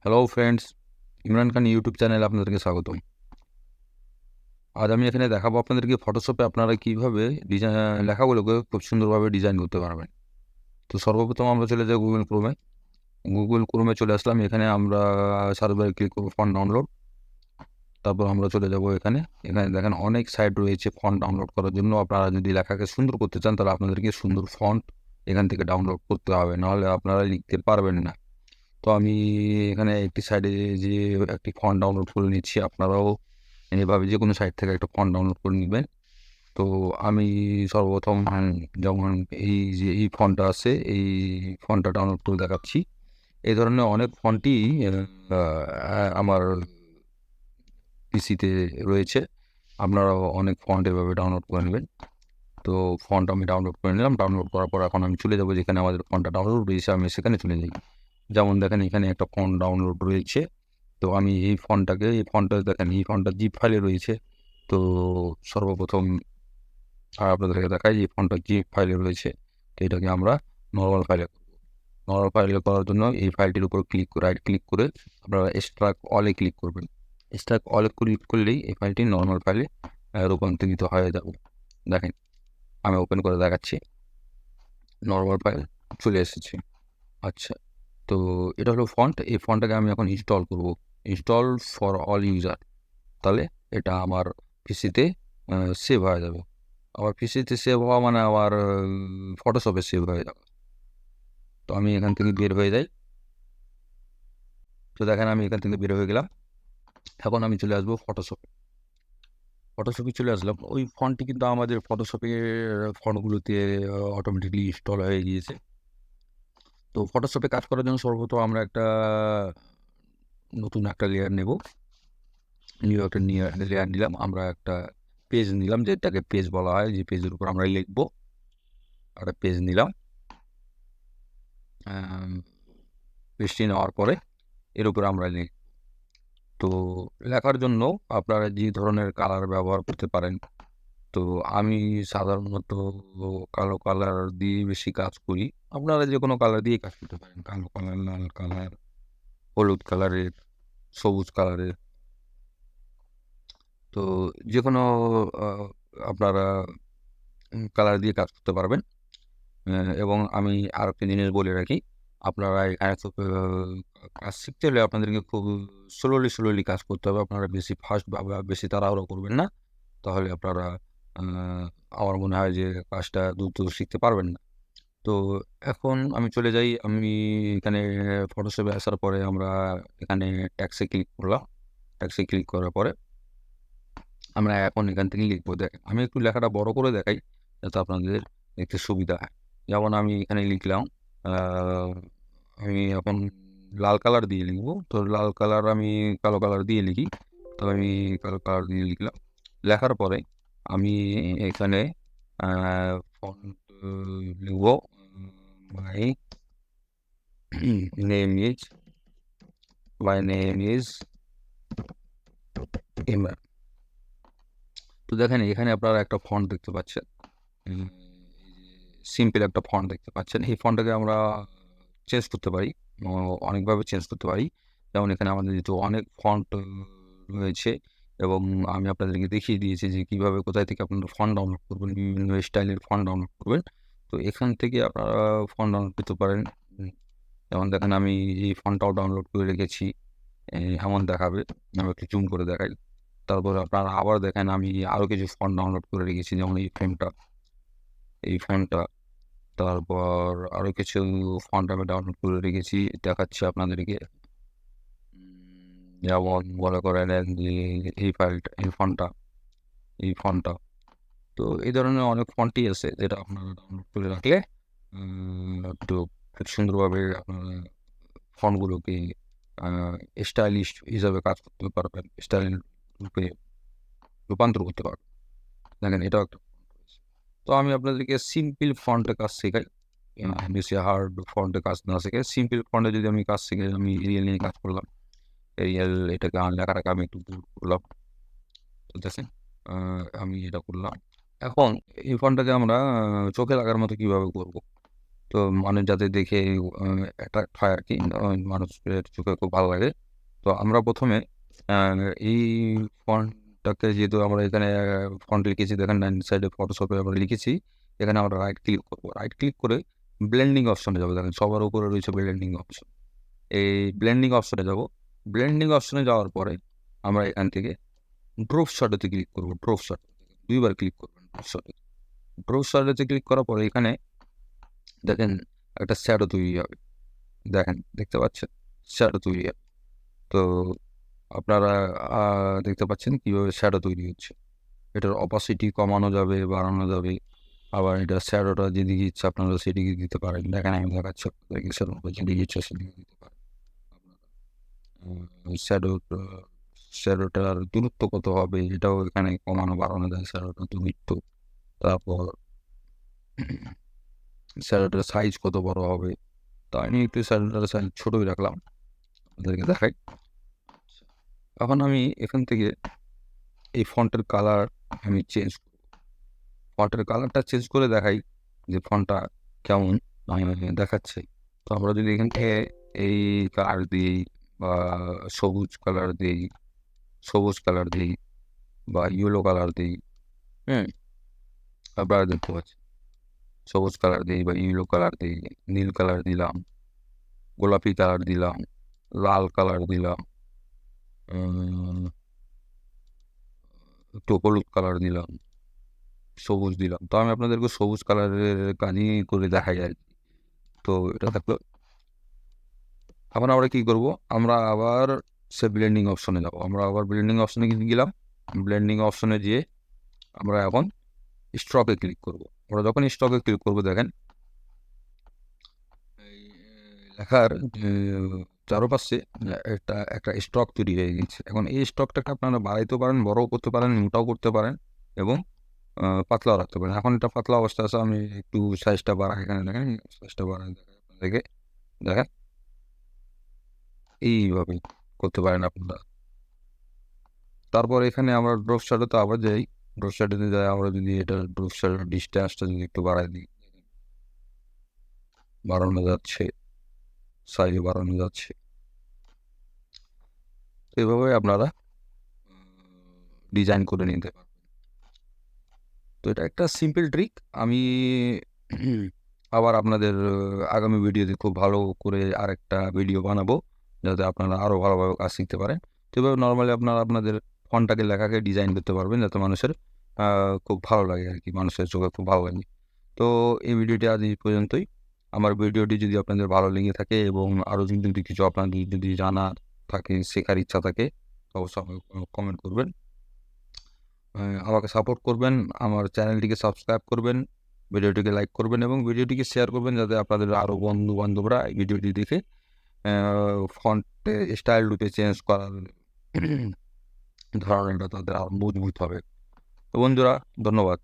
Hello friends, Imran Khan YouTube চ্যানেলে আপনাদেরকে স্বাগতম। আজ আমি এখানে দেখাবো আপনাদেরকে ফটোশপে আপনারা কীভাবে লেখাগুলোকে খুব সুন্দরভাবে ডিজাইন করতে পারবেন। তো সর্বপ্রথম আমরা চলে যাই গুগল ক্রোমে চলে আসলাম। এখানে আমরা সার্চ বারে ক্লিক করবো ফন্ট ডাউনলোড। তারপর আমরা চলে যাব এখানে দেখেন অনেক সাইট রয়েছে ফন্ট ডাউনলোড করার জন্য। আপনারা যদি লেখাকে সুন্দর করতে চান তাহলে আপনাদেরকে সুন্দর ফন্ট এখান থেকে ডাউনলোড করতে হবে, নাহলে আপনারা লিখতে পারবেন না। তো আমি এখানে একটি সাইটে যে একটি ফন্ট ডাউনলোড করে নিচ্ছি। আপনারাও এভাবে যে কোনো সাইট থেকে একটা ফন্ট ডাউনলোড করে নেবেন। তো আমি সর্বপ্রথম যেমন এই ফন্টটা আছে, এই ফন্টটা ডাউনলোড করে দেখাচ্ছি। এই ধরনের অনেক ফন্টই আমার পিসিতে রয়েছে। আপনারাও অনেক ফন্ট এভাবে ডাউনলোড করে নেবেন। তো ফন্ট আমি ডাউনলোড করে নিলাম। ডাউনলোড করার পর এখন আমি চলে যাব যেখানে আমাদের ফন্টটা ডাউনলোড রয়েছে, আমি সেখানে চলে যাই। যেমন দেখেন এখানে একটা ফন্ট ডাউনলোড রয়েছে। তো আমি এই ফন্টটা দেখেন, এই ফন্টটা জিপ ফাইলে রয়েছে। তো সর্বপ্রথম আপনাদেরকে দেখাই, এই ফন্টটা জিপ ফাইলে রয়েছে। তো এটাকে আমরা নর্মাল ফাইলে করব। নর্মাল ফাইলে করার জন্য এই ফাইলটির উপর রাইট ক্লিক করে আপনারা এক্সট্রাক্ট অলে ক্লিক করবেন। এক্সট্রাক্ট অলে ক্লিক করলেই এই ফাইলটি নর্মাল ফাইলে রূপান্তরিত হয়ে যাবে। দেখেন আমি ওপেন করে দেখাচ্ছি, নর্মাল ফাইল চলে এসেছে। আচ্ছা, তো এটা হলো ফন্ট। এই ফন্টটাকে আমি এখন ইনস্টল করব, ইনস্টল ফর অল ইউজার। তাহলে এটা আমার পিসিতে সেভ হয়ে যাবে। আমার পিসিতে সেভ হওয়া মানে আমার ফটোশপে সেভ হয়ে যাবে। তো আমি এখান থেকে বের হয়ে যাই। তো দেখেন আমি এখান থেকে বের হয়ে গেলাম। এখন আমি চলে আসবো ফটোশপে চলে আসলাম। ওই ফন্টটি কিন্তু আমাদের ফটোশপের ফন্টগুলোতে অটোমেটিকলি ইনস্টল হয়ে গিয়েছে। তো ফটোশপে কাজ করার জন্য সর্বপ্রথম আমরা নতুন একটা লেয়ার নেব। একটা লেয়ার নিলাম, আমরা একটা পেজ নিলাম, যেটাকে পেজ বলা হয়, যে পেজের উপর আমরা লিখবো। একটা পেজ নিলাম। পেজটি নেওয়ার পরে এর উপর আমরা লিখব। তো লেখার জন্য আপনারা যে ধরনের কালার ব্যবহার করতে পারেন। তো আমি সাধারণত কালো কালার দিয়ে বেশি কাজ করি। আপনারা যে কোনো কালার দিয়ে কাজ করতে পারেন, কালো কালার, লাল কালার, হলুদ কালারের, সবুজ কালারের। তো যে কোনো আপনারা কালার দিয়ে কাজ করতে পারবেন। এবং আমি আর একটা জিনিস বলে রাখি, আপনারা এখানে খুব কাজ শিখতে হলে আপনাদেরকে খুব স্লোলি কাজ করতে হবে। আপনারা বেশি ফাস্ট বা বেশি তাড়াহুড়ো করবেন না, তাহলে আপনারা আমার মনে হয় যে কাজটা দ্রুত শিখতে পারবেন না। তো এখন আমি চলে যাই, আমি এখানে ফটোশপে আসার পরে আমরা এখানে ট্যাক্সে ক্লিক করলাম। ট্যাক্সে ক্লিক করার পরে আমরা এখন এখান থেকে লিখবো। দেখেন আমি একটু লেখাটা বড় করে দেখাই যাতে আপনাদের দেখতে সুবিধা হয়। যেমন আমি এখানে লিখলাম, আমি এখন লাল কালার দিয়ে লিখবো। তো লাল কালার আমি কালো কালার দিয়ে লিখি। তো আমি কালো কালার দিয়ে লিখলাম। লেখার পরে আমি এখানে ফন্ট লিখবো। My name is my name is Imran. তো দেখেন এখানে আপনারা একটা ফন্ট দেখতে পাচ্ছেন, সিম্পল একটা ফন্ট দেখতে পাচ্ছেন। এই ফন্টটাকে আমরা চেঞ্জ করতে পারি, অনেকভাবে চেঞ্জ করতে পারি। যেমন এখানে আমাদের যেহেতু অনেক ফন্ট রয়েছে, এবং আমি আপনাদেরকে দেখিয়ে দিয়েছি যে কীভাবে কোথায় থেকে আপনারা ফন্ট ডাউনলোড করবেন, বিভিন্ন স্টাইলের ফন্ট ডাউনলোড করবেন। তো এখান থেকে আপনারা ফন্ট ডাউনলোড করতে পারেন। যেমন দেখেন আমি এই ফন্টটাও ডাউনলোড করে রেখেছি, এমন দেখাবে। আমি একটু জুম করে দেখাই। তারপরে আপনারা আবার দেখেন আমি আরও কিছু ফন্ট ডাউনলোড করে রেখেছি, যেমন এই ফন্টটা। তারপর আরও কিছু ফন্ট আমি ডাউনলোড করে রেখেছি, দেখাচ্ছি আপনাদেরকে। যেমন মনে করেন যে এই ফন্টটা। তো এই ধরনের অনেক ফন্টই আছে যেটা আপনারা ডাউনলোড করে রাখলে একটু খুব সুন্দরভাবে আপনারা ফন্টগুলোকে স্টাইলিশ হিসাবে কাজ করতে পারবেন, স্টাইল রূপে রূপান্তর করতে পারবেন। দেখেন এটাও একটা ফন্ট রয়েছে। তো আমি আপনাদেরকে সিম্পল ফন্টে কাজ শেখাই, বেশি হার্ড ফন্টে কাজ না শেখে সিম্পল ফন্টে যদি আমি কাজ শিখে, আমি এরিয়াল নিয়ে কাজ করলাম। এরিয়াল এটাকে লেখাটাকে আমি একটু দূর করলাম। ঠিক আছে, আমি এটা করলাম। এখন এই ফন্টটাকে আমরা চোখে লাগার মতো কীভাবে করব। তো মানুষ যাতে দেখে অ্যাট্রাক্ট হয় আর কি, মানুষের চোখে খুব ভালো লাগে। তো আমরা প্রথমে এই ফন্টটাকে যেহেতু আমরা এখানে ফন্ট লিখেছি, দেখেন ডান সাইডে ফটোশপে আমরা লিখেছি, এখানে আমরা রাইট ক্লিক করবো। রাইট ক্লিক করে ব্লেন্ডিং অপশনে যাবো। দেখেন সবার উপরে রয়েছে ব্লেন্ডিং অপশন। এই ব্লেন্ডিং অপশনে যাব। ব্লেন্ডিং অপশনে যাওয়ার পরে আমরা এখান থেকে ড্রপ শ্যাডোতে ক্লিক করবো। ড্রপ শ্যাডো 2 বার ক্লিক করবেন। ড্রপ শ্যাডোতে ক্লিক করার পরে এখানে দেখেন একটা শ্যাডো তৈরি হবে। দেখেন, দেখতে পাচ্ছেন শ্যাডো তৈরি হবে। তো আপনারা দেখতে পাচ্ছেন কীভাবে শ্যাডো তৈরি হচ্ছে। এটার অপাসিটি কমানো যাবে, বাড়ানো যাবে। আবার এটা শ্যাডোটা যেদিকে ইচ্ছা আপনারা সেদিকে দিতে পারেন। দেখেন আমি দেখাচ্ছি আপনাদেরকে, শ্যাডোটা যেদিকে ইচ্ছা সেদিকে দিতে পারেন আপনারা। শ্যাডোটার দূরত্ব কত হবে এটাও এখানে কমানো বাড়ানো যায়, শ্যাডোটার দূরত্ব। তারপর শ্যাডোটার সাইজ কত বড় হবে। তো আমি একটু শ্যাডোটার সাইজ ছোটোই রাখলাম, আপনাদেরকে দেখাই। এখন আমি এখান থেকে এই ফন্টের কালার আমি চেঞ্জ করব। ফন্টের কালারটা চেঞ্জ করে দেখাই যে ফন্টটা কেমন দেখাচ্ছে। তো আমরা যদি এখান থেকে এই কালার দিই বা সবুজ কালার দিই বা ইয়েলো কালার দিই, আপনারা দেখতে পাচ্ছেন সবুজ কালার দিই বা ইয়েলো কালার দিই, নীল কালার দিলাম, গোলাপি কালার দিলাম, লাল কালার দিলাম, একটু হলুদ কালার দিলাম, সবুজ দিলাম। তো আমি আপনাদেরকে সবুজ কালারের কাজই করে দেখাই আর কি। তো এটা থাকলো। এখন আমরা কী করবো, আমরা আবার সে ব্লেন্ডিং অপশনে যাবো। আমরা আবার ব্লেন্ডিং অপশনে গেলাম। ব্লেন্ডিং অপশনে গিয়ে আমরা এখন স্ট্রকে ক্লিক করব। আমরা যখন স্টকে ক্লিক করবো দেখেন লেখার চারপাশে একটা স্টক তৈরি হয়ে গেছে। এখন এই স্টকটাকে আপনারা বাড়াইতেও পারেন, বড়ও করতে পারেন, মোটাও করতে পারেন এবং পাতলাও রাখতে পারেন। এখন এটা পাতলা অবস্থা আছে, আমি একটু সাইজটা বাড়াই। এখানে দেখেন সাইজটা বাড়াই আপনাদেরকে দেখেন, এইভাবে করতে পারেন আপনারা। তারপর এখানে আমরা ড্রপ শ্যাডোতে আবার যাই। ড্রপ শ্যাডোতে যাই আমরা যদি এটা ড্রপ শ্যাডোর ডিস্টেন্সটা যদি একটু বাড়াই দিই, বাড়ানো যাচ্ছে, সাইজে বাড়ানো যাচ্ছে। এভাবে আপনারা ডিজাইন করে নিতে পারবেন। তো এটা একটা সিম্পল ট্রিক। আমি আবার আপনাদের আগামী ভিডিওতে খুব ভালো করে আরেকটা ভিডিও বানাবো, যাতে আপনারা আরও ভালোভাবে কাজ শিখতে পারেন। তো এভাবে নর্মালি আপনারা আপনাদের ফন্টটাকে লেখাকে ডিজাইন করতে পারবেন, যাতে মানুষের খুব ভালো লাগে আর কি, মানুষের চোখে খুব ভালো লাগে। তো এই ভিডিওটি আজ এই পর্যন্তই। আমার ভিডিওটি যদি আপনাদের ভালো লেগে থাকে এবং আরও যদি কিছু আপনাদের যদি জানার থাকে, শেখার ইচ্ছা থাকে, অবশ্যই আমাকে কমেন্ট করবেন, আমাকে সাপোর্ট করবেন, আমার চ্যানেলটিকে সাবস্ক্রাইব করবেন, ভিডিওটিকে লাইক করবেন এবং ভিডিওটিকে শেয়ার করবেন, যাতে আপনাদের আরও বন্ধু-বান্ধবরা এই ভিডিওটি দেখে ফন্টে স্টাইল রূপে চেঞ্জ করার ধারণাটা তাদের আরও মজবুত হবে। তো বন্ধুরা, ধন্যবাদ।